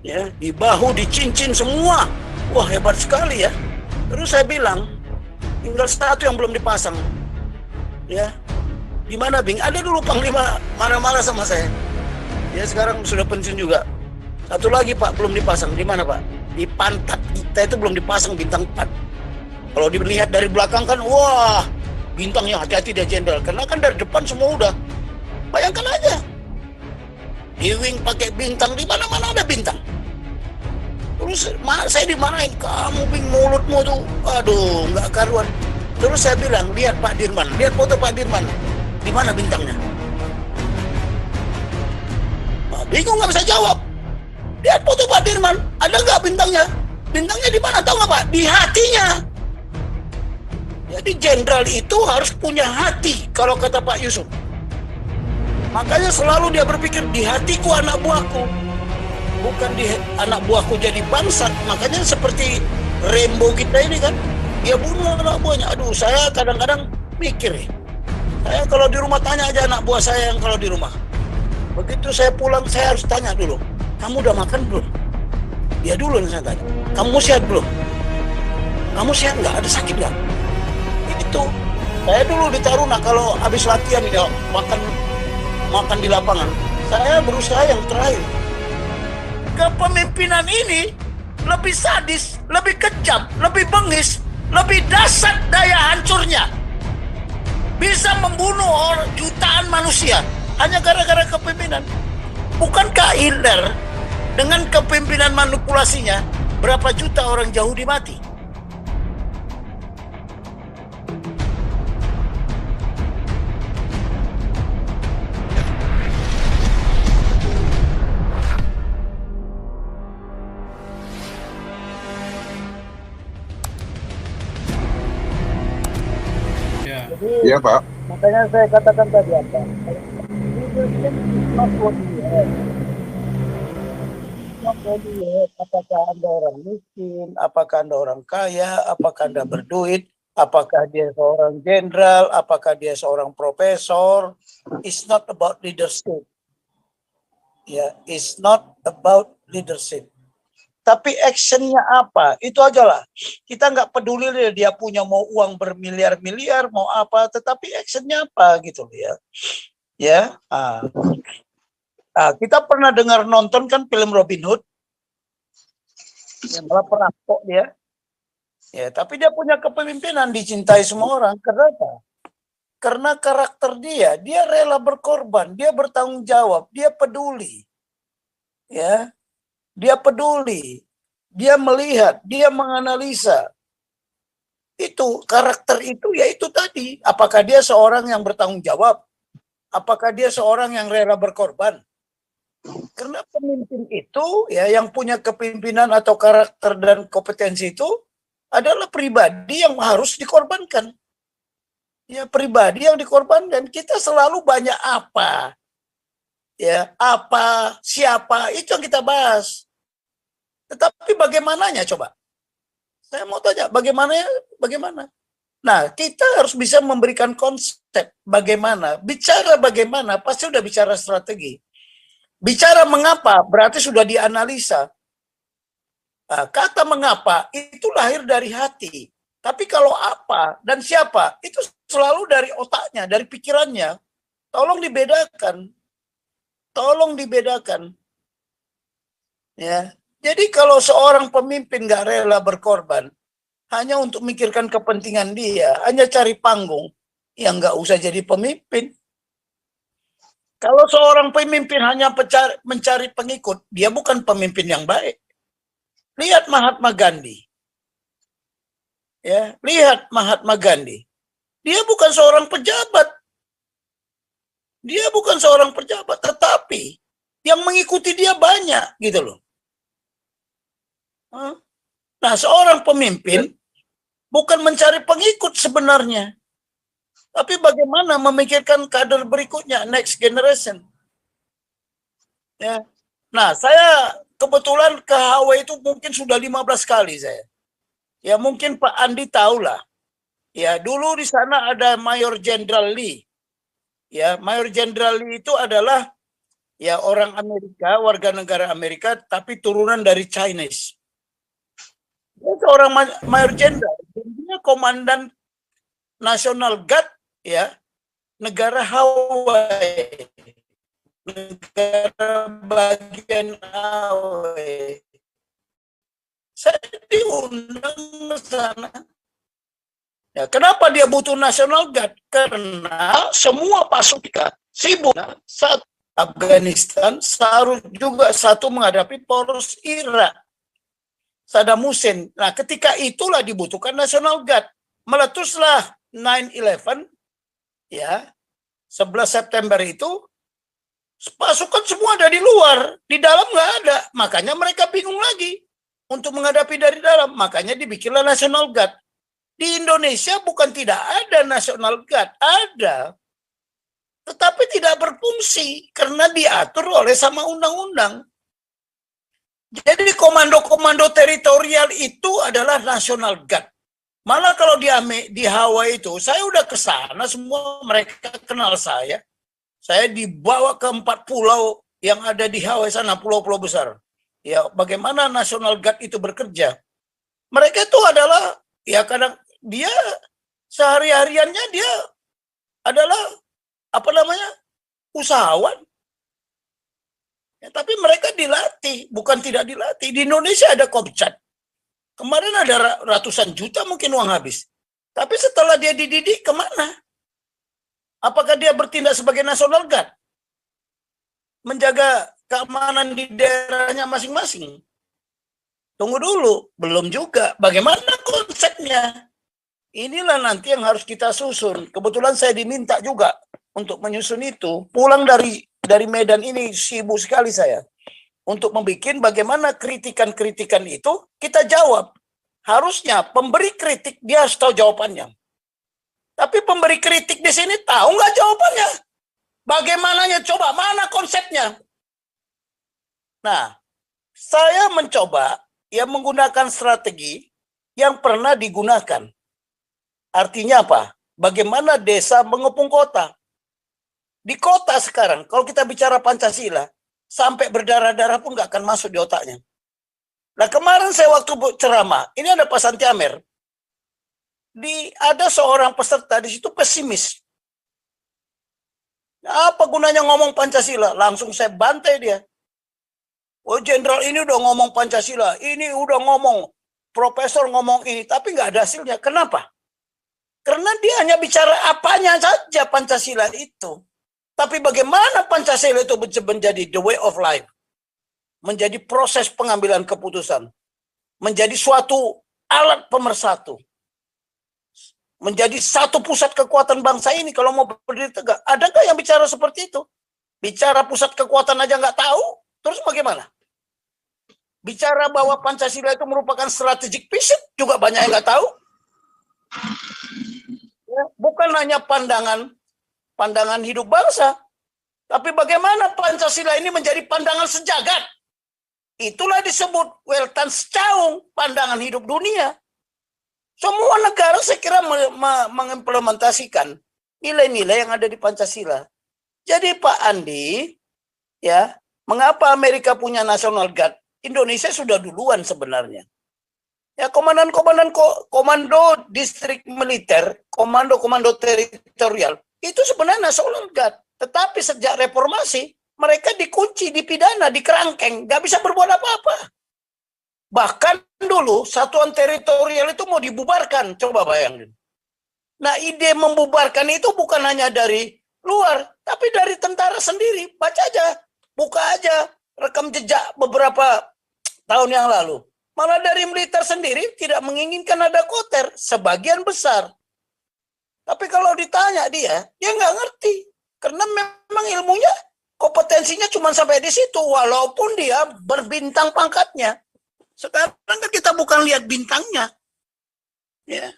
ya, di bahu, di cincin semua. Wah, hebat sekali ya. Terus saya bilang, tinggal satu yang belum dipasang. Ya, di mana Bing? Ada dulu Panglima marah-marah sama saya. Ya sekarang sudah pensiun juga. Satu lagi Pak belum dipasang. Di mana Pak? Di pantat kita itu belum dipasang bintang 4. Kalau dilihat dari belakang kan, wah, bintangnya hati-hati dia jenderal. Karena kan dari depan semua udah. Bayangkan aja. Di wing pakai bintang, di mana-mana ada bintang. Terus saya dimarahin, kamu Bing mulutmu tuh, aduh nggak karuan. Terus saya bilang, lihat Pak Dirman, lihat foto Pak Dirman, di mana bintangnya? Nah, bingung nggak bisa jawab. Lihat foto Pak Dirman, ada nggak bintangnya? Bintangnya di mana? Tahu nggak Pak? Di hatinya. Jadi jenderal itu harus punya hati, kalau kata Pak Yusuf. Makanya selalu dia berpikir, di hatiku anak buahku, bukan di anak buahku jadi bangsat. Makanya seperti Rembo kita ini kan, dia bunuh anak buahnya. Aduh, saya kadang-kadang mikir ya. Saya kalau di rumah tanya aja anak buah saya yang kalau di rumah. Begitu saya pulang, saya harus tanya dulu, kamu udah makan belum? Dia dulu yang saya tanya, kamu sehat belum? Kamu sehat nggak? Ada sakit nggak? Itu. Saya dulu di Taruna kalau habis latihan ya makan di lapangan, saya berusaha yang terakhir. Kepemimpinan ini lebih sadis, lebih kejam, lebih bengis, lebih dahsyat daya hancurnya. Bisa membunuh jutaan manusia hanya gara-gara kepemimpinan. Bukankah Hitler dengan kepemimpinan manipulasinya berapa juta orang Yahudi mati? Iya, Pak. Makanya saya katakan tadi apa? Leadership is not what you have. Not what you have. Apakah Anda orang miskin? Apakah Anda orang kaya? Apakah Anda berduit? Apakah dia seorang jenderal? Apakah dia seorang profesor? It's not about leadership. Ya, it's not about leadership. Tapi actionnya apa? Itu aja lah. Kita nggak peduli dia punya mau uang bermiliar-miliar, mau apa, tetapi actionnya apa gitu ya. Ya, kita pernah dengar nonton kan film Robin Hood, yang malah perampok dia. Ya, tapi dia punya kepemimpinan, dicintai semua orang. Kenapa? Karena karakter dia rela berkorban, dia bertanggung jawab, dia peduli. Ya. Dia peduli, dia melihat, dia menganalisa. Itu karakter itu ya itu tadi. Apakah dia seorang yang bertanggung jawab? Apakah dia seorang yang rela berkorban? Karena pemimpin itu ya yang punya kepemimpinan atau karakter dan kompetensi itu adalah pribadi yang harus dikorbankan. Ya pribadi yang dikorbankan. Kita selalu banyak apa? Ya, apa, siapa, itu yang kita bahas. Tetapi bagaimananya coba? Saya mau tanya, bagaimana? Nah, kita harus bisa memberikan konsep bagaimana. Bicara bagaimana, pasti sudah bicara strategi. Bicara mengapa, berarti sudah dianalisa. Nah, kata mengapa, itu lahir dari hati. Tapi kalau apa dan siapa, itu selalu dari otaknya, dari pikirannya. Tolong dibedakan. Ya. Jadi kalau seorang pemimpin nggak rela berkorban, hanya untuk memikirkan kepentingan dia, hanya cari panggung, ya nggak usah jadi pemimpin. Kalau seorang pemimpin hanya mencari pengikut, dia bukan pemimpin yang baik. Lihat Mahatma Gandhi. Ya, lihat Mahatma Gandhi. Dia bukan seorang pejabat. Tetapi yang mengikuti dia banyak, gitu loh. Nah, seorang pemimpin bukan mencari pengikut sebenarnya, tapi bagaimana memikirkan kader berikutnya, next generation. Ya. Nah, saya kebetulan ke Hawaii itu mungkin sudah 15 kali saya. Ya mungkin Pak Andi tahu lah. Ya dulu di sana ada Mayor Jenderal Lee. Ya Mayor Jenderal Lee itu adalah Ya, orang Amerika, warga negara Amerika, tapi turunan dari Chinese. Dia seorang mayor jenderal, dia komandan National Guard, ya, negara Hawaii, negara bagian Hawaii. Saya diundang ke sana. Ya, kenapa dia butuh National Guard? Karena semua pasukan sibuk saat Afghanistan seharusnya juga satu menghadapi poros Irak, Saddam Hussein. Nah, ketika itulah dibutuhkan National Guard. Meletuslah 9/11, ya, 11 September itu, pasukan semua ada di luar, di dalam nggak ada. Makanya mereka bingung lagi untuk menghadapi dari dalam. Makanya dibikinlah National Guard. Di Indonesia bukan tidak ada National Guard, ada. Tetapi tidak berfungsi karena diatur oleh sama undang-undang. Jadi komando-komando teritorial itu adalah National Guard. Malah kalau di Hawaii itu, saya udah ke sana, semua mereka kenal saya. Saya dibawa ke 4 pulau yang ada di Hawaii sana, pulau-pulau besar. Ya, bagaimana National Guard itu bekerja? Mereka itu adalah, ya kadang dia sehari-hariannya dia adalah usahawan. Ya, tapi mereka dilatih, bukan tidak dilatih. Di Indonesia ada Kopcat. Kemarin ada ratusan juta mungkin uang habis. Tapi setelah dia dididik, kemana? Apakah dia bertindak sebagai National Guard? Menjaga keamanan di daerahnya masing-masing? Tunggu dulu, belum juga. Bagaimana konsepnya? Inilah nanti yang harus kita susun. Kebetulan saya diminta juga untuk menyusun itu. Pulang dari Medan ini sibuk sekali saya. Untuk membuat bagaimana kritikan-kritikan itu kita jawab. Harusnya pemberi kritik dia harus tahu jawabannya. Tapi pemberi kritik di sini tahu nggak jawabannya? Bagaimananya? Coba, mana konsepnya? Nah, saya mencoba menggunakan strategi yang pernah digunakan. Artinya apa? Bagaimana desa mengepung kota? Di kota sekarang, kalau kita bicara Pancasila, sampai berdarah-darah pun nggak akan masuk di otaknya. Nah, kemarin saya waktu ceramah, ini ada Pak Santi Amer. Ada seorang peserta di situ pesimis. Apa gunanya ngomong Pancasila? Langsung saya bantai dia. Oh, jenderal ini udah ngomong Pancasila, ini udah ngomong, profesor ngomong ini, tapi nggak ada hasilnya. Kenapa? Karena dia hanya bicara apanya saja Pancasila itu. Tapi bagaimana Pancasila itu menjadi the way of life? Menjadi proses pengambilan keputusan. Menjadi suatu alat pemersatu. Menjadi satu pusat kekuatan bangsa ini kalau mau berdiri tegak. Adakah yang bicara seperti itu? Bicara pusat kekuatan aja nggak tahu, terus bagaimana? Bicara bahwa Pancasila itu merupakan strategic vision, juga banyak yang nggak tahu. Ya, bukan hanya pandangan hidup bangsa, tapi bagaimana Pancasila ini menjadi pandangan sejagat. Itulah disebut Weltanschauung, pandangan hidup dunia. Semua negara saya kira mengimplementasikan nilai-nilai yang ada di Pancasila. Jadi Pak Andi, ya, mengapa Amerika punya National Guard? Indonesia sudah duluan sebenarnya. Ya, komando distrik militer, komando teritorial, itu sebenarnya National Guard. Tetapi sejak reformasi, mereka dikunci, dipidana, dikerangkeng, nggak bisa berbuat apa-apa. Bahkan dulu satuan teritorial itu mau dibubarkan, coba bayangin. Nah, ide membubarkan itu bukan hanya dari luar, tapi dari tentara sendiri. Baca aja, buka aja rekam jejak beberapa tahun yang lalu. Malah dari militer sendiri tidak menginginkan ada Koter, sebagian besar. Tapi kalau ditanya dia nggak ngerti. Karena memang ilmunya, kompetensinya cuma sampai di situ, walaupun dia berbintang pangkatnya. Sekarang kan kita bukan lihat bintangnya. Ya.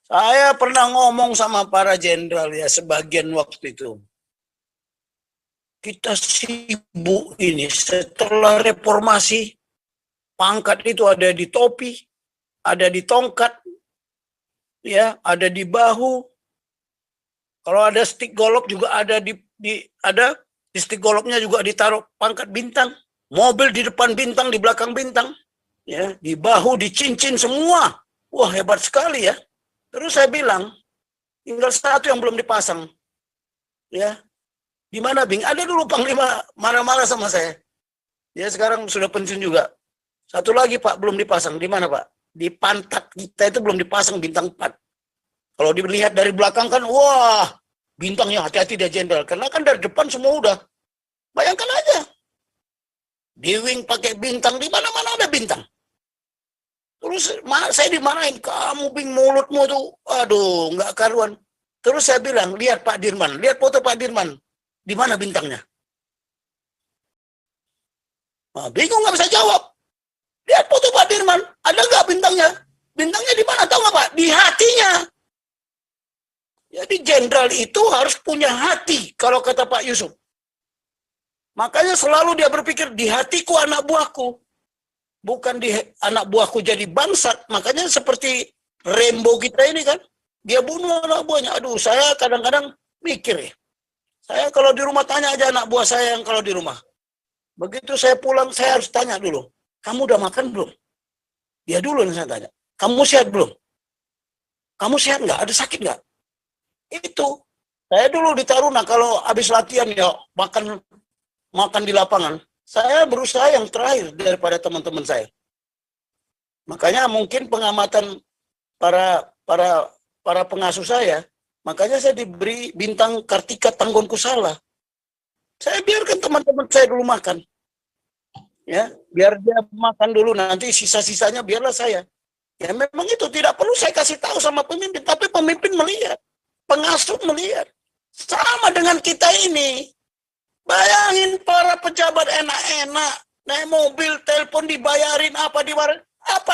Saya pernah ngomong sama para jenderal ya sebagian waktu itu. Kita sibuk ini setelah reformasi, pangkat itu ada di topi, ada di tongkat, ya, ada di bahu. Kalau ada stick golok juga ada di Istigoloknya juga ditaruh pangkat bintang. Mobil di depan bintang, di belakang bintang. Ya, di bahu, di cincin semua. Wah, hebat sekali ya. Terus saya bilang, tinggal satu yang belum dipasang. Ya, di mana Bing? Ada dulu Panglima marah-marah sama saya. Dia sekarang sudah pensiun juga. Satu lagi Pak, belum dipasang. Di mana Pak? Di pantat kita itu belum dipasang bintang 4. Kalau dilihat dari belakang kan, wah, bintangnya hati-hati dia jenderal. Karena kan dari depan semua udah. Bayangkan aja. Di wing pakai bintang, di mana-mana ada bintang. Terus saya dimarahin, kamu Bing, mulutmu tuh, aduh, nggak karuan. Terus saya bilang, lihat Pak Dirman, lihat foto Pak Dirman. Di mana bintangnya? Nah, bingung nggak bisa jawab. Lihat foto Pak Dirman, ada nggak bintangnya? Bintangnya di mana? Tahu nggak Pak? Di hatinya. Jadi jenderal itu harus punya hati, kalau kata Pak Yusuf. Makanya selalu dia berpikir, di hatiku anak buahku. Bukan di anak buahku jadi bangsat. Makanya seperti Rembo kita ini kan. Dia bunuh anak buahnya. Aduh, saya kadang-kadang mikir ya. Saya kalau di rumah tanya aja anak buah saya yang kalau di rumah. Begitu saya pulang, saya harus tanya dulu. Kamu udah makan belum? Dia dulu yang saya tanya. Kamu sehat belum? Kamu sehat nggak? Ada sakit nggak? Itu. Saya dulu di Taruna kalau habis latihan ya makan di lapangan. Saya berusaha yang terakhir daripada teman-teman saya. Makanya mungkin pengamatan para pengasuh saya, makanya saya diberi bintang Kartika Tanggonku Salah. Saya biarkan teman-teman saya dulu makan. Ya, biar dia makan dulu, nanti sisa-sisanya biarlah saya. Ya memang itu tidak perlu saya kasih tahu sama pemimpin, tapi pemimpin melihat, pengasuh melihat. Sama dengan kita ini. Bayangin para pejabat enak-enak, naik mobil, telepon dibayarin, apa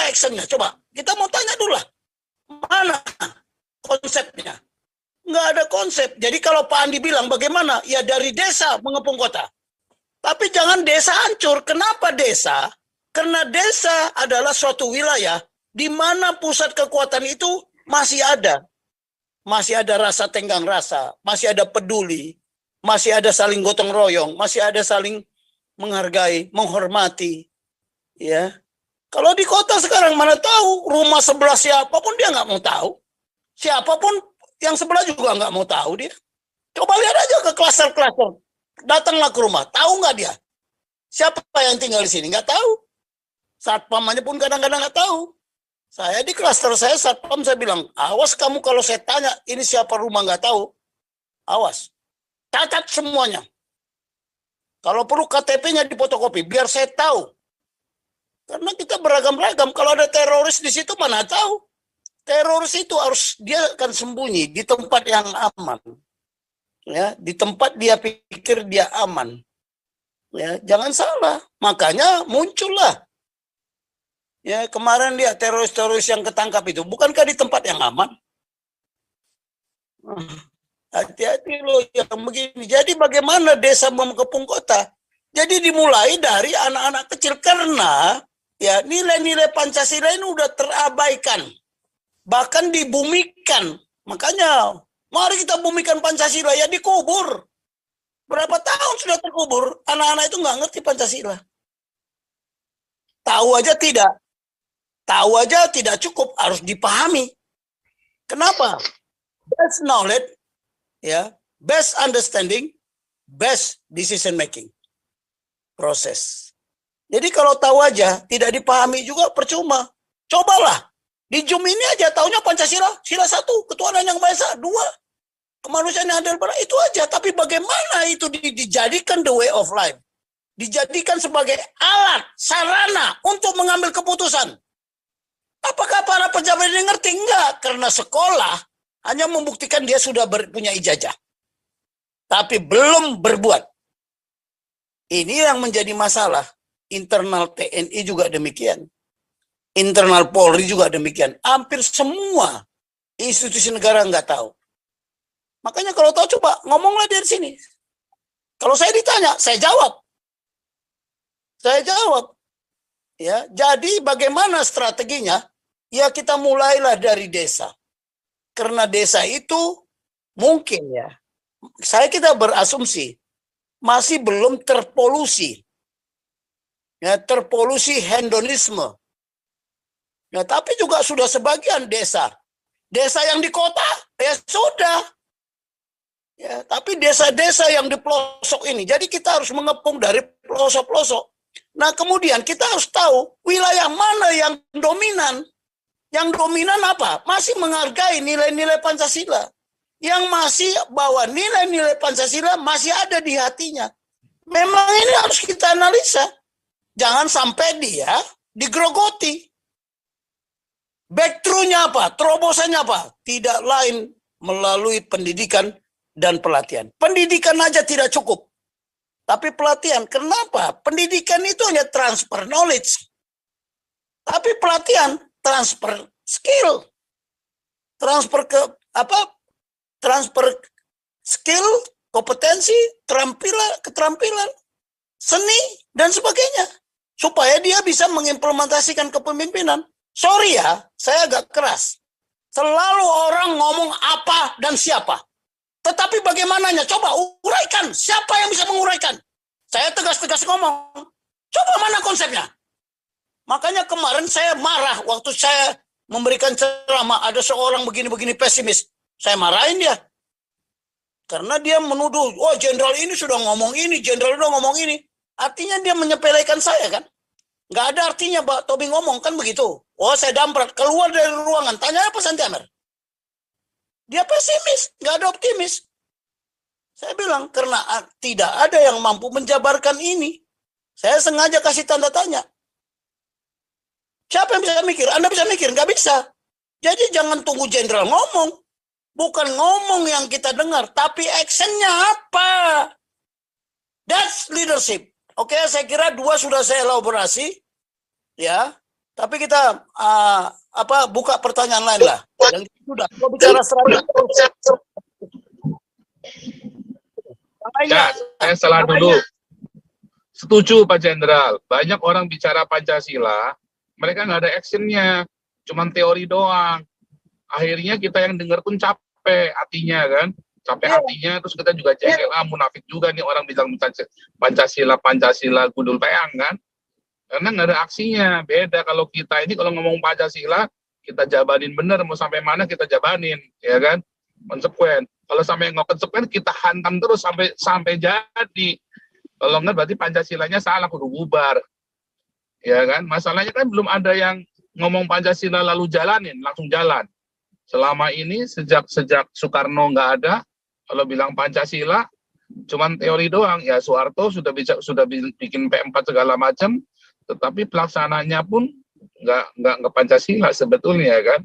actionnya? Coba, kita mau tanya dulu lah. Mana konsepnya? Nggak ada konsep. Jadi kalau Pak Andi bilang bagaimana? Ya dari desa mengepung kota. Tapi jangan desa hancur. Kenapa desa? Karena desa adalah suatu wilayah di mana pusat kekuatan itu masih ada. Masih ada rasa tenggang rasa, masih ada peduli, masih ada saling gotong royong, masih ada saling menghargai, menghormati. Ya, kalau di kota sekarang mana tahu rumah sebelah siapapun dia nggak mau tahu, siapapun yang sebelah juga nggak mau tahu dia. Coba lihat aja ke klaster-klaster, datanglah ke rumah, tahu nggak dia siapa yang tinggal di sini? Nggak tahu. Satpamnya pun kadang-kadang nggak tahu. Saya di klaster saya satpam saya bilang, awas kamu kalau saya tanya ini siapa rumah nggak tahu, awas. Catat semuanya. Kalau perlu KTP-nya difotokopi, biar saya tahu. Karena kita beragam-ragam. Kalau ada teroris di situ, mana tahu. Teroris itu harus, dia akan sembunyi di tempat yang aman. Ya, di tempat dia pikir dia aman. Ya, jangan salah. Makanya muncullah. Ya, kemarin dia teroris-teroris yang ketangkap itu, bukankah di tempat yang aman? Hati-hati loh yang begini. Jadi bagaimana desa mengepung kota? Jadi dimulai dari anak-anak kecil karena ya nilai-nilai Pancasila ini udah terabaikan. Bahkan dibumikan. Makanya mari kita bumikan Pancasila, ya dikubur. Berapa tahun sudah terkubur? Anak-anak itu nggak ngerti Pancasila. Tahu aja tidak. Tahu aja tidak cukup, harus dipahami. Kenapa? Best knowledge, ya, best understanding, best decision making proses. Jadi kalau tahu aja tidak dipahami juga percuma. Cobalah di Zoom ini aja taunya Pancasila, sila 1, ketuhanan yang Maha Esa, 2, kemanusiaan yang adil, itu aja. Tapi bagaimana itu dijadikan the way of life, dijadikan sebagai alat sarana untuk mengambil keputusan. Apakah para pejabat ini ngerti? Enggak, karena sekolah hanya membuktikan dia sudah punya ijazah. Tapi belum berbuat. Ini yang menjadi masalah. Internal TNI juga demikian. Internal Polri juga demikian. Hampir semua institusi negara nggak tahu. Makanya kalau tahu coba ngomonglah dari sini. Kalau saya ditanya, saya jawab. Saya jawab. Ya, jadi bagaimana strateginya? Ya kita mulailah dari desa. Karena desa itu mungkin ya, kita berasumsi, masih belum terpolusi. Ya, terpolusi hedonisme. Ya, tapi juga sudah sebagian desa. Desa yang di kota, ya sudah. Ya, tapi desa-desa yang di pelosok ini, jadi kita harus mengepung dari pelosok-pelosok. Nah, kemudian kita harus tahu wilayah mana yang dominan. Yang dominan apa? Masih menghargai nilai-nilai Pancasila. Yang masih bahwa nilai-nilai Pancasila masih ada di hatinya. Memang ini harus kita analisa. Jangan sampai dia digrogoti. Backthrough-nya apa? Terobosannya apa? Tidak lain melalui pendidikan dan pelatihan. Pendidikan aja tidak cukup. Tapi pelatihan, kenapa? Pendidikan itu hanya transfer knowledge. Tapi pelatihan transfer skill. Transfer transfer skill, kompetensi, keterampilan, seni dan sebagainya. Supaya dia bisa mengimplementasikan kepemimpinan. Sorry ya, saya agak keras. Selalu orang ngomong apa dan siapa. Tetapi bagaimananya? Coba uraikan. Siapa yang bisa menguraikan? Saya tegas-tegas ngomong. Coba mana konsepnya? Makanya kemarin saya marah waktu saya memberikan ceramah. Ada seorang begini-begini pesimis. Saya marahin dia. Karena dia menuduh, oh jenderal ini sudah ngomong ini, jenderal sudah ngomong ini. Artinya dia menyepelekan saya kan? Nggak ada artinya Pak Tobing ngomong kan begitu. Oh saya damprat, keluar dari ruangan. Tanya apa Santi Amer? Dia pesimis, nggak ada optimis. Saya bilang, karena tidak ada yang mampu menjabarkan ini. Saya sengaja kasih tanda tanya. Siapa yang bisa mikir? Anda bisa mikir? Nggak bisa. Jadi jangan tunggu jenderal ngomong. Bukan ngomong yang kita dengar, tapi actionnya apa? That's leadership. Oke, saya kira 2 sudah saya elaborasi. Ya, tapi kita buka pertanyaan lain lah. Dan sudah kita bicara strategi. Ya, saya salah dulu. Setuju Pak Jenderal. Banyak orang bicara Pancasila, mereka nggak ada actionnya, cuman teori doang. Akhirnya kita yang dengar pun capek hatinya kan, capek hatinya. Terus kita juga jengkel, munafik juga nih orang bilang Pancasila gundul peang kan. Karena nggak ada aksinya. Beda kalau kita ini kalau ngomong Pancasila, kita jabanin bener, mau sampai mana kita jabanin, ya kan? Konsekuen. Kalau sampai nggak konsekuen, kita hantam terus sampai jadi. Kalau nggak berarti Pancasilanya salah, kudu bubar. Ya kan? Masalahnya kan belum ada yang ngomong Pancasila lalu jalanin, langsung jalan. Selama ini sejak Soekarno nggak ada, kalau bilang Pancasila cuman teori doang. Ya Soeharto sudah bikin P4 segala macam, tetapi pelaksananya pun nggak Pancasila sebetulnya kan.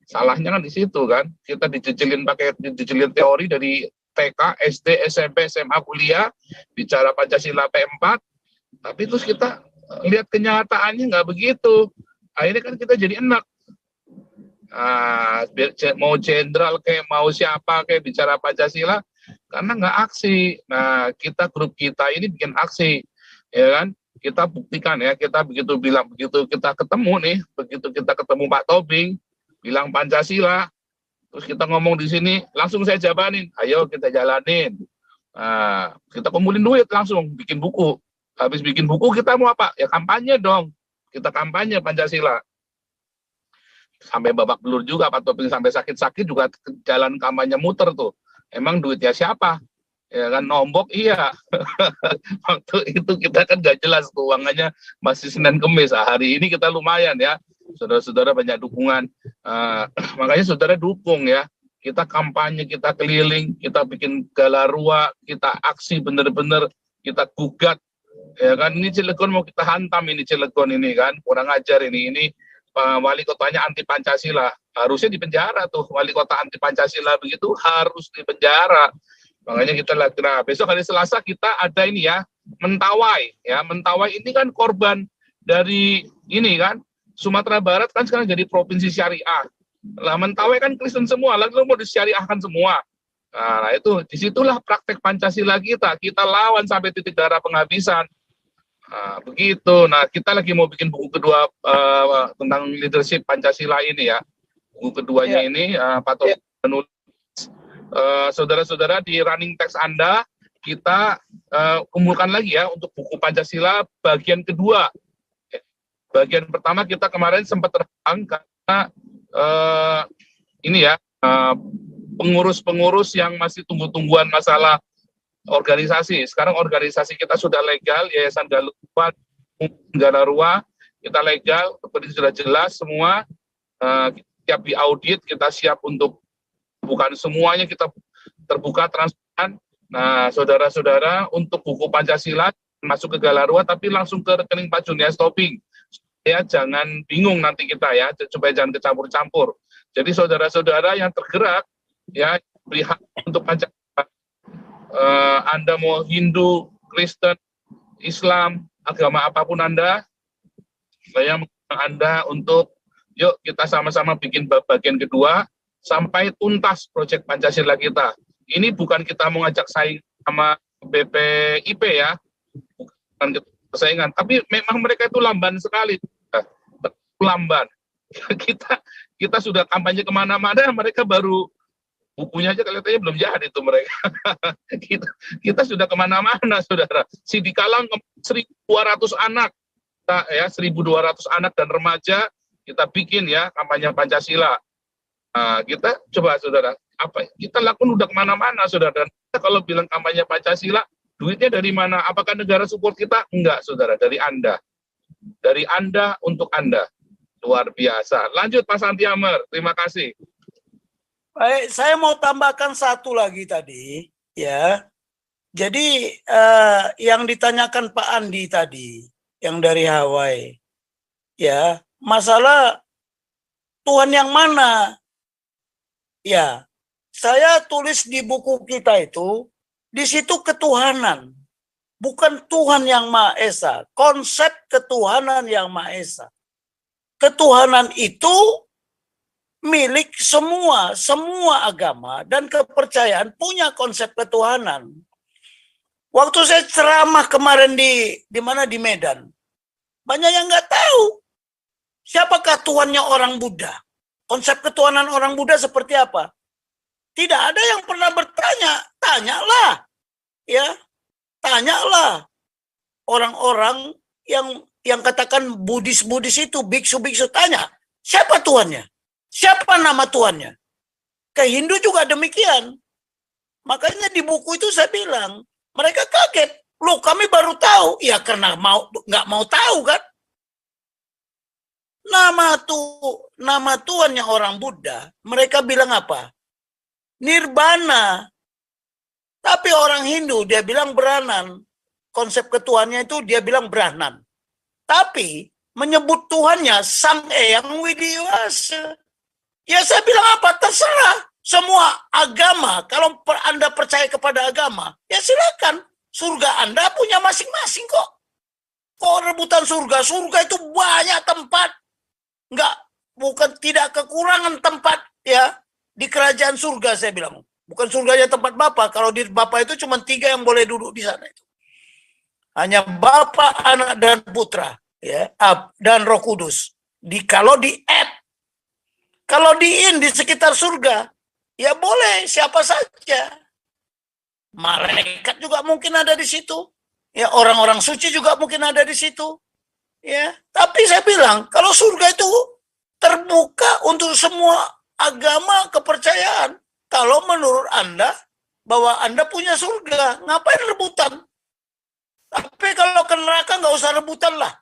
Salahnya kan di situ kan. Kita dijejilin teori dari TK, SD, SMP, SMA, kuliah, bicara Pancasila P4, tapi terus kita lihat kenyataannya nggak begitu. Akhirnya kan kita jadi enak. Mau jenderal kayak mau siapa kayak bicara Pancasila, karena nggak aksi. Nah, grup kita ini bikin aksi, ya kan? Kita buktikan ya, kita begitu kita ketemu Pak Tobing, bilang Pancasila, terus kita ngomong di sini, langsung saya jabanin, ayo kita jalanin. Nah, kita kumpulin duit langsung, bikin buku. Habis bikin buku kita mau apa? Ya kampanye dong. Kita kampanye Pancasila. Sampai babak belur juga, Pak Tobing sampai sakit-sakit juga jalan kampanye muter tuh. Emang duitnya siapa? Ya kan nombok iya. Waktu itu kita kan gak jelas keuangannya masih Senin Kemis. Hari ini kita lumayan ya. Saudara-saudara banyak dukungan. Makanya saudara dukung ya. Kita kampanye, kita keliling, kita bikin galarua, kita aksi bener-bener, kita gugat. Ya kan ini Cilegon mau kita hantam ini Cilegon ini kan. Kurang ajar ini wali kotanya anti Pancasila, harusnya di penjara tuh. Wali kota anti Pancasila begitu harus di penjara. Makanya kita lagi, nah besok hari Selasa kita ada ini ya, Mentawai ya. Mentawai ini kan korban dari ini kan, Sumatera Barat kan sekarang jadi provinsi syariah. Lah Mentawai kan Kristen semua, lalu mau disyariahkan semua. Nah itu disitulah praktek Pancasila kita lawan sampai titik darah penghabisan. Nah, begitu. Nah, kita lagi mau bikin buku kedua tentang leadership Pancasila ini ya. Buku keduanya ini Pak Tobing menulis. Saudara-saudara di running text Anda kita kumpulkan lagi ya untuk buku Pancasila bagian kedua. Bagian pertama kita kemarin sempat terhalang karena ini ya pengurus-pengurus yang masih tunggu-tungguan masalah organisasi. Sekarang organisasi kita sudah legal, Yayasan Galupa, Galarua, kita legal, seperti sudah jelas semua. Kita siap diaudit, kita siap untuk bukan semuanya kita terbuka transparan. Nah, saudara-saudara, untuk buku Pancasila masuk ke Galarua, tapi langsung ke rekening Pak Junias Tobing. Ya, jangan bingung nanti kita ya, supaya jangan kecampur-campur. Jadi saudara-saudara yang tergerak, ya, lihat untuk Pancasila, Anda mau Hindu, Kristen, Islam, agama apapun Anda, saya mengundang Anda untuk, yuk kita sama-sama bikin bagian kedua, sampai tuntas proyek Pancasila kita. Ini bukan kita mau ngajak saing sama BPIP ya, bukan persaingan, tapi memang mereka itu lamban sekali, lamban. Kita sudah kampanye kemana-mana, mereka baru bukunya aja kelihatannya belum jadi itu mereka. kita sudah kemana-mana, saudara. Sidikalang 1.200 anak, ya 1.200 anak dan remaja kita bikin ya kampanye Pancasila. Kita coba saudara, apa kita lakukan udah kemana-mana saudara. Dan kita kalau bilang kampanye Pancasila, duitnya dari mana? Apakah negara support kita? Enggak saudara, dari Anda. Dari Anda untuk Anda. Luar biasa. Lanjut Pak Santiamer, terima kasih. Baik, saya mau tambahkan satu lagi tadi, ya. Jadi yang ditanyakan Pak Andi tadi, yang dari Hawaii, ya, masalah Tuhan yang mana? Ya, saya tulis di buku kita itu, di situ ketuhanan, bukan Tuhan yang Maha Esa, konsep ketuhanan yang Maha Esa. Ketuhanan itu milik semua agama dan kepercayaan punya konsep ketuhanan. Waktu saya ceramah kemarin di mana di Medan, banyak yang nggak tahu siapakah Tuhannya orang Buddha. Konsep ketuhanan orang Buddha seperti apa? Tidak ada yang pernah bertanya. Tanyalah, ya, tanyalah orang-orang yang katakan Buddhis itu, biksu tanya, siapa Tuhannya? Siapa nama Tuhannya? Ke Hindu juga demikian. Makanya di buku itu saya bilang, mereka kaget. Loh, kami baru tahu. Ya karena nggak mau tahu kan? Nama Tuhannya orang Buddha, mereka bilang apa? Nirbana. Tapi orang Hindu dia bilang Brahman. Konsep ketuhannya itu dia bilang Brahman. Tapi menyebut Tuhannya Sang Eyang Widiwasa. Ya saya bilang apa? Terserah. Semua agama, kalau Anda percaya kepada agama, ya silakan. Surga Anda punya masing-masing kok. Kok rebutan surga? Surga itu banyak tempat. Tidak kekurangan tempat ya di kerajaan surga, saya bilang. Bukan surganya tempat Bapa. Kalau di Bapa itu cuma 3 yang boleh duduk di sana itu. Hanya Bapa, Anak dan Putra, ya, dan Roh Kudus. Kalau di di sekitar surga, ya boleh siapa saja. Malaikat juga mungkin ada di situ. Ya, orang-orang suci juga mungkin ada di situ. Ya, tapi saya bilang kalau surga itu terbuka untuk semua agama kepercayaan. Kalau menurut Anda bahwa Anda punya surga, ngapain rebutan? Tapi kalau ke neraka nggak usah rebutan lah,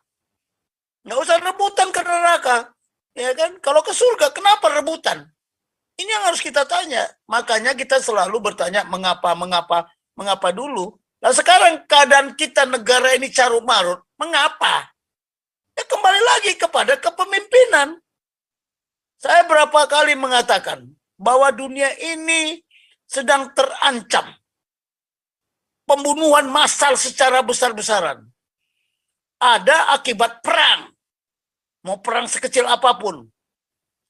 nggak usah rebutan ke neraka, ya kan? Kalau ke surga kenapa rebutan? Ini yang harus kita tanya. Makanya kita selalu bertanya mengapa dulu. Nah sekarang keadaan kita negara ini carut marut, mengapa? Ya kembali lagi kepada kepemimpinan. Saya berapa kali mengatakan bahwa dunia ini sedang terancam pembunuhan massal secara besar-besaran. Ada akibat perang. Mau perang sekecil apapun.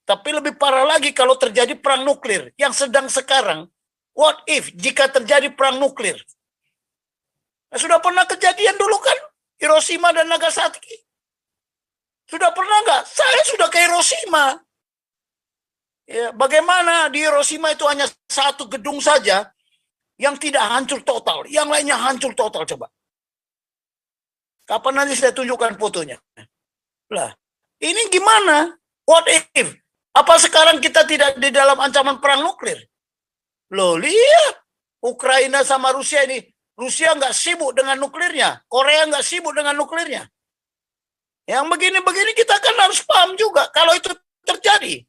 Tapi lebih parah lagi kalau terjadi perang nuklir yang sedang sekarang. What if jika terjadi perang nuklir? Nah, sudah pernah kejadian dulu kan? Hiroshima dan Nagasaki. Sudah pernah nggak? Saya sudah ke Hiroshima. Ya, bagaimana di Hiroshima itu hanya satu gedung saja, yang tidak hancur total, yang lainnya hancur total. Coba. Kapan nanti saya tunjukkan fotonya? Lah, ini gimana? What if? Apa sekarang kita tidak di dalam ancaman perang nuklir? Loh, lihat. Ukraina sama Rusia ini. Rusia nggak sibuk dengan nuklirnya. Korea nggak sibuk dengan nuklirnya. Yang begini-begini kita kan harus paham juga. Kalau itu terjadi.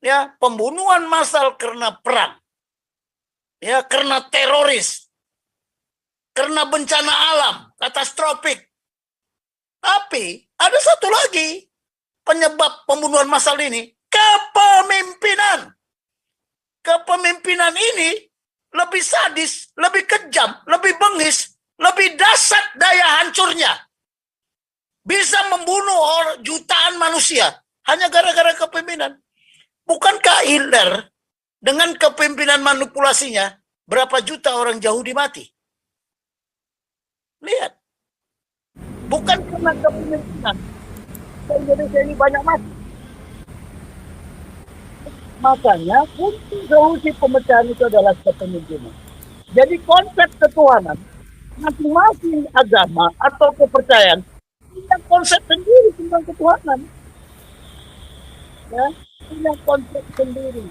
Ya, pembunuhan massal karena perang. Ya, karena teroris. Karena bencana alam. Katastrofik. Tapi ada satu lagi penyebab pembunuhan massal ini, kepemimpinan. Kepemimpinan ini lebih sadis, lebih kejam, lebih bengis, lebih dahsyat daya hancurnya. Bisa membunuh jutaan manusia hanya gara-gara kepemimpinan. Bukankah Hitler dengan kepemimpinan manipulasinya berapa juta orang Yahudi mati? Lihat. Bukan karena kepemimpinan. Indonesia ini banyak mati. Makanya kunci solusi pemecahan itu adalah kepemimpinan. Jadi konsep ketuhanan, masing-masing agama atau kepercayaan punya konsep sendiri tentang ketuhanan. Ya, punya konsep sendiri.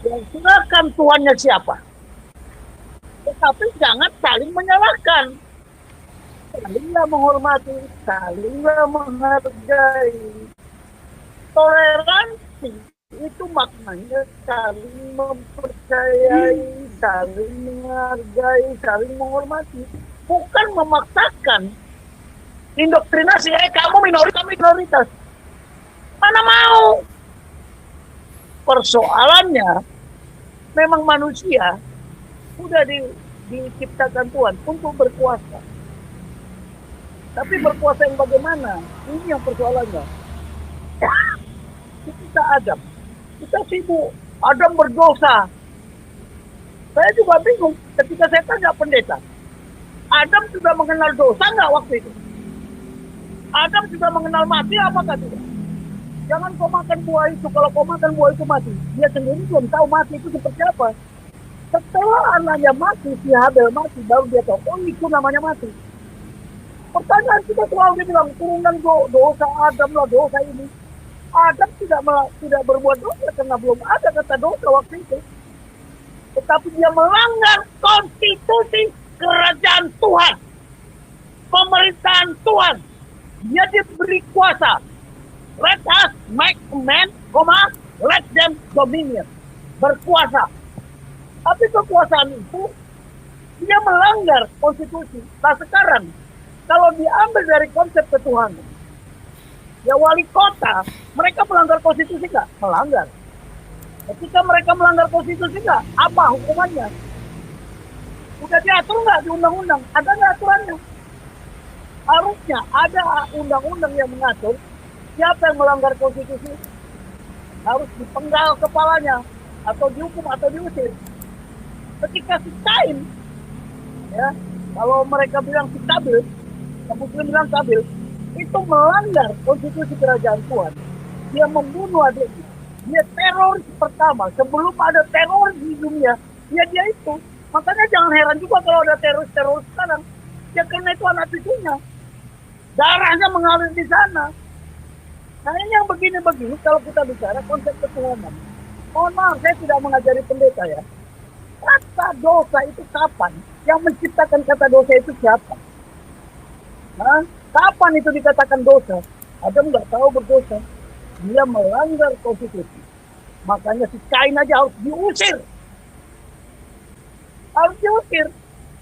Ya, silakan Tuhannya siapa. Tetapi jangan saling menyalahkan. Salinglah menghormati, salinglah menghargai. Toleransi itu maknanya saling mempercayai, saling menghargai, saling menghormati. Bukan memaksakan. Indoktrinasi, kamu minoritas. Mana mau? Persoalannya, memang manusia sudah diciptakan Tuhan untuk berkuasa. Tapi berkuasa yang bagaimana? Ini yang persoalannya. Kita Adam. Kita sibuk. Adam berdosa. Saya juga bingung ketika saya tanya pendeta. Adam sudah mengenal dosa nggak waktu itu? Adam sudah mengenal mati apakah tidak? Jangan kau makan buah itu. Kalau kau makan buah itu mati. Dia sendiri belum tahu mati itu seperti apa. Setelah anaknya mati, si Habel mati, baru dia tahu, oh itu namanya mati. Pertanyaan kita selalu bilang turunan dosa Adam lah, dosa ini. Adam tidak berbuat dosa karena belum ada kata dosa waktu itu. Tetapi dia melanggar konstitusi kerajaan Tuhan. Pemerintahan Tuhan. Dia diberi kuasa. Let us make man, let them dominion. Berkuasa. Tapi kekuasaan itu dia melanggar konstitusi. Nah sekarang kalau diambil dari konsep ketuhanan, ya wali kota, mereka melanggar konstitusi nggak? Melanggar. Ketika mereka melanggar konstitusi nggak? Apa hukumannya? Udah diatur nggak di undang-undang? Ada nggak aturannya? Harusnya ada undang-undang yang mengatur siapa yang melanggar konstitusi harus dipenggal kepalanya, atau dihukum atau diusir. Ketika si Kain, ya, kalau mereka bilang si Kabil, yang Muslim bilang Kabil, itu melanggar konstitusi kerajaan Tuhan. Dia membunuh adiknya. Dia teroris pertama. Sebelum ada teroris di dunia, dia itu. Makanya jangan heran juga kalau ada teroris sekarang. Ya karena itu anak cucunya. Darahnya mengalir di sana. Nah ini yang begini-begini kalau kita bicara konsep ketuhanan. Oh maaf, saya tidak mengajari pendeta ya. Kata dosa itu kapan? Yang menciptakan kata dosa itu siapa? Nah, kapan itu dikatakan dosa? Adam nggak tahu berdosa. Dia melanggar konstitusi. Makanya si Kain aja harus diusir. Harus diusir.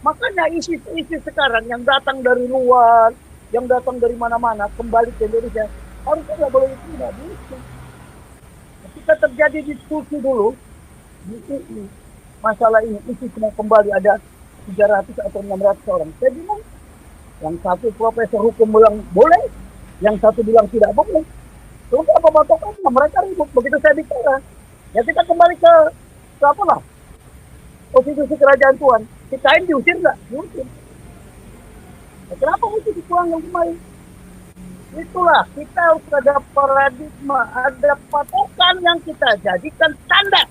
Makanya isi sekarang yang datang dari luar, yang datang dari mana-mana, kembali ke Indonesia, harusnya nggak boleh tidak diusir. Ketika terjadi diskusi dulu, di masalah ini, isi semua kembali ada 300 atau 600 orang. Saya bilang, yang satu profesor hukum bilang boleh, yang satu bilang tidak boleh. Terus apa patokannya? Mereka ribut. Begitu saya bicara, ya kita kembali ke apa lah? Konstitusi kerajaan Tuhan. Si Kain diusir nggak? Diusir. Nah, kenapa mesti dipulangkan kembali? Itulah, kita harus ada paradigma, ada patokan yang kita jadikan standar.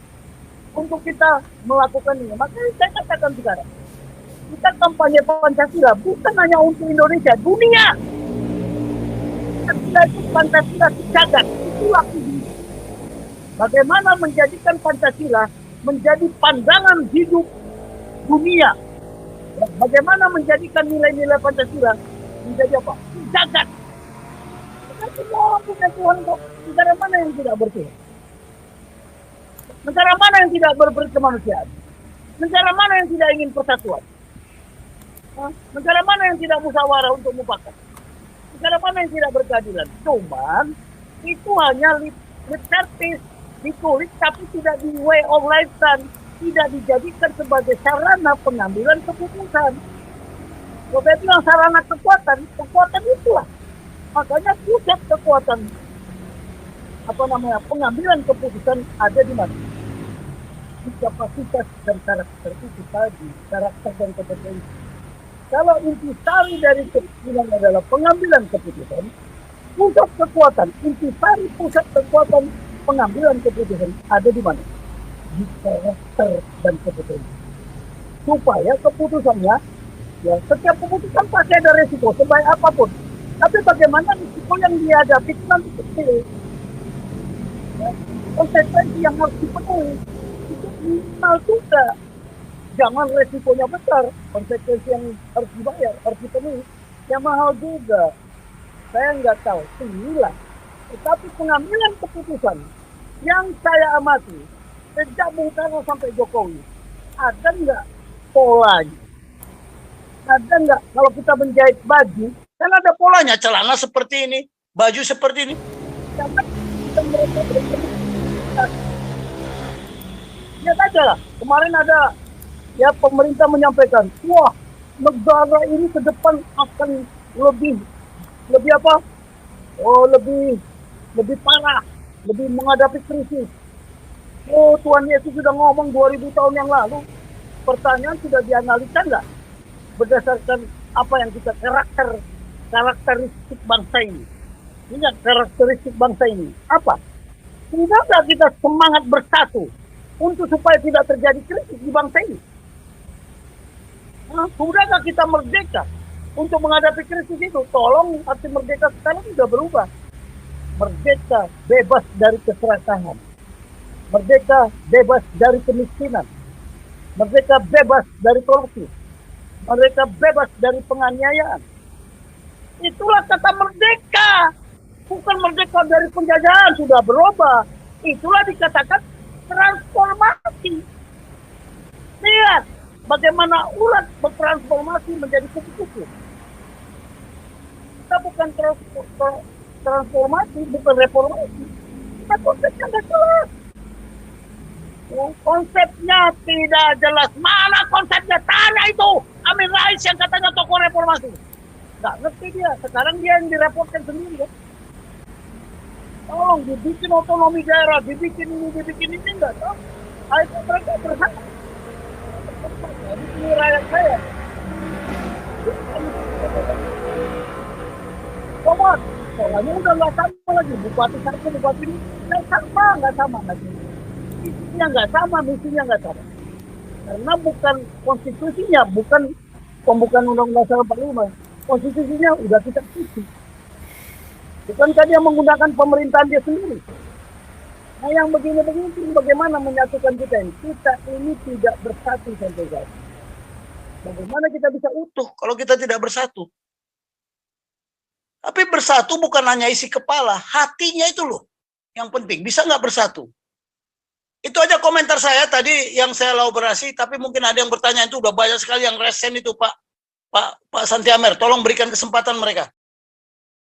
untuk kita melakukan ini. Makanya saya katakan sekarang, kita kampanye Pancasila bukan hanya untuk Indonesia, dunia. Pancasila itu Pancasila sejagat, itulah dunia. Bagaimana menjadikan Pancasila menjadi pandangan hidup dunia. Bagaimana menjadikan nilai-nilai Pancasila menjadi apa? Sejagat. Kita semua orang punya Tuhan kok. Negara mana yang tidak bertuhan? Negara mana yang tidak berkemanusiaan? Negara mana yang tidak ingin persatuan? Negara mana yang tidak musyawarah untuk mufakat? Negara mana yang tidak berkeadilan? Cuman itu hanya lip service, ditulis tapi tidak di way of life kan, tidak dijadikan sebagai sarana pengambilan keputusan. Kalau saya bilang sarana kekuatan itulah. Makanya pusat kekuatan pengambilan keputusan ada di mana? Di kapasitas dan karakter itu tadi, karakter dan kompetensi. Kalau intisari dari keputusan adalah pengambilan keputusan, pusat kekuatan, intisari pusat kekuatan pengambilan keputusan ada di mana? Di karakter dan kompetensi. Supaya keputusannya, ya setiap keputusan pasti ada resiko sebaik apapun. Tapi bagaimana risiko yang dihadapi itu nanti kecil. Ya, konsekuensi yang harus dipenuhi itu minimal juga. Jangan resikonya besar, konsekuensi yang harus dibayar, harus dipenuhi. Yang mahal juga. Saya nggak tahu, inilah. Tetapi pengambilan keputusan yang saya amati sejak Bung Karno sampai Jokowi, ada nggak polanya? Ada nggak kalau kita menjahit baju, kan ada polanya, celana seperti ini, baju seperti ini. Jangan mereka lihat aja lah. Kemarin ada ya pemerintah menyampaikan, wah negara ini ke depan akan lebih apa? Oh lebih parah, lebih menghadapi krisis. Oh Tuhan Yesus sudah ngomong 2000 tahun yang lalu. Pertanyaan sudah dianalisa nggak? Berdasarkan apa yang kita karakteristik bangsa ini. Ingat karakteristik bangsa ini apa? Tidak kita semangat bersatu untuk supaya tidak terjadi krisis di bangsa ini. Sudahkah kita merdeka untuk menghadapi krisis itu? Tolong arti merdeka sekarang sudah berubah. Merdeka bebas dari keserakahan. Merdeka bebas dari kemiskinan. Merdeka bebas dari korupsi. Merdeka bebas dari penganiayaan. Itulah kata merdeka. Bukan merdeka dari penjajahan, sudah berubah. Itulah dikatakan transformasi. Lihat bagaimana ulat bertransformasi menjadi kupu-kupu. Kita bukan transformasi, bukan reformasi. Kita konsepnya tidak jelas. Konsepnya tidak jelas. Mana konsepnya? Tanya itu Amin Rais yang katanya tokoh reformasi. Nggak ngerti dia. Sekarang dia yang direpotkan sendiri. Ya. Tolong dibikin otonomi daerah, dibikin ini enggak tahu. Ayo mereka berhak. Ini rakyat saya. Komod, soalnya udah nggak sama lagi. Bupati satu, bupati ini nggak sama lagi. Isinya nggak sama, misinya nggak sama. Karena bukan konstitusinya, bukan pembukaan Undang-Undang 45. Konstitusinya udah kita isi. Bukankah dia menggunakan pemerintahan dia sendiri? Nah yang begini-begini bagaimana menyatukan kita ini? Kita ini tidak bersatu sampai saat. Bagaimana kita bisa utuh kalau kita tidak bersatu? Tapi bersatu bukan hanya isi kepala, hatinya itu loh yang penting. Bisa nggak bersatu? Itu aja komentar saya tadi yang saya elaborasi. Tapi mungkin ada yang bertanya, itu udah banyak sekali yang resen itu Pak Santi Amer. Tolong berikan kesempatan mereka.